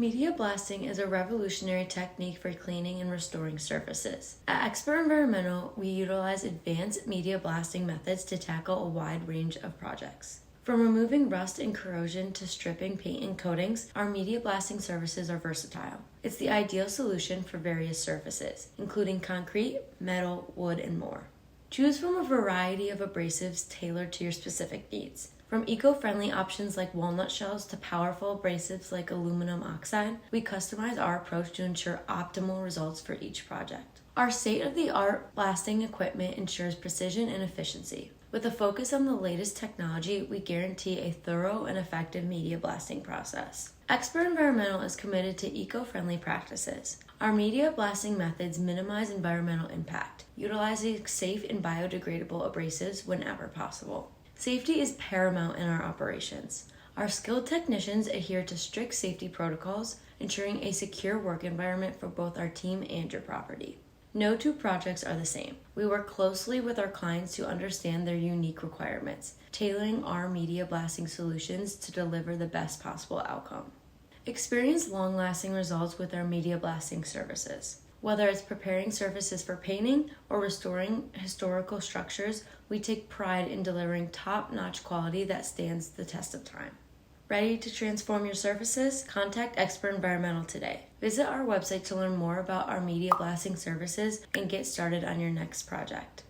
Media blasting is a revolutionary technique for cleaning and restoring surfaces. At Expert Environmental, we utilize advanced media blasting methods to tackle a wide range of projects. From removing rust and corrosion to stripping paint and coatings, our media blasting services are versatile. It's the ideal solution for various surfaces, including concrete, metal, wood, and more. Choose from a variety of abrasives tailored to your specific needs. From eco-friendly options like walnut shells to powerful abrasives like aluminum oxide, we customize our approach to ensure optimal results for each project. Our state-of-the-art blasting equipment ensures precision and efficiency. With a focus on the latest technology, we guarantee a thorough and effective media blasting process. Expert Environmental is committed to eco-friendly practices. Our media blasting methods minimize environmental impact, utilizing safe and biodegradable abrasives whenever possible. Safety is paramount in our operations. Our skilled technicians adhere to strict safety protocols, ensuring a secure work environment for both our team and your property. No two projects are the same. We work closely with our clients to understand their unique requirements, tailoring our media blasting solutions to deliver the best possible outcome. Experience long-lasting results with our media blasting services. Whether it's preparing surfaces for painting or restoring historical structures, we take pride in delivering top-notch quality that stands the test of time. Ready to transform your surfaces? Contact Expert Environmental today. Visit our website to learn more about our media blasting services and get started on your next project.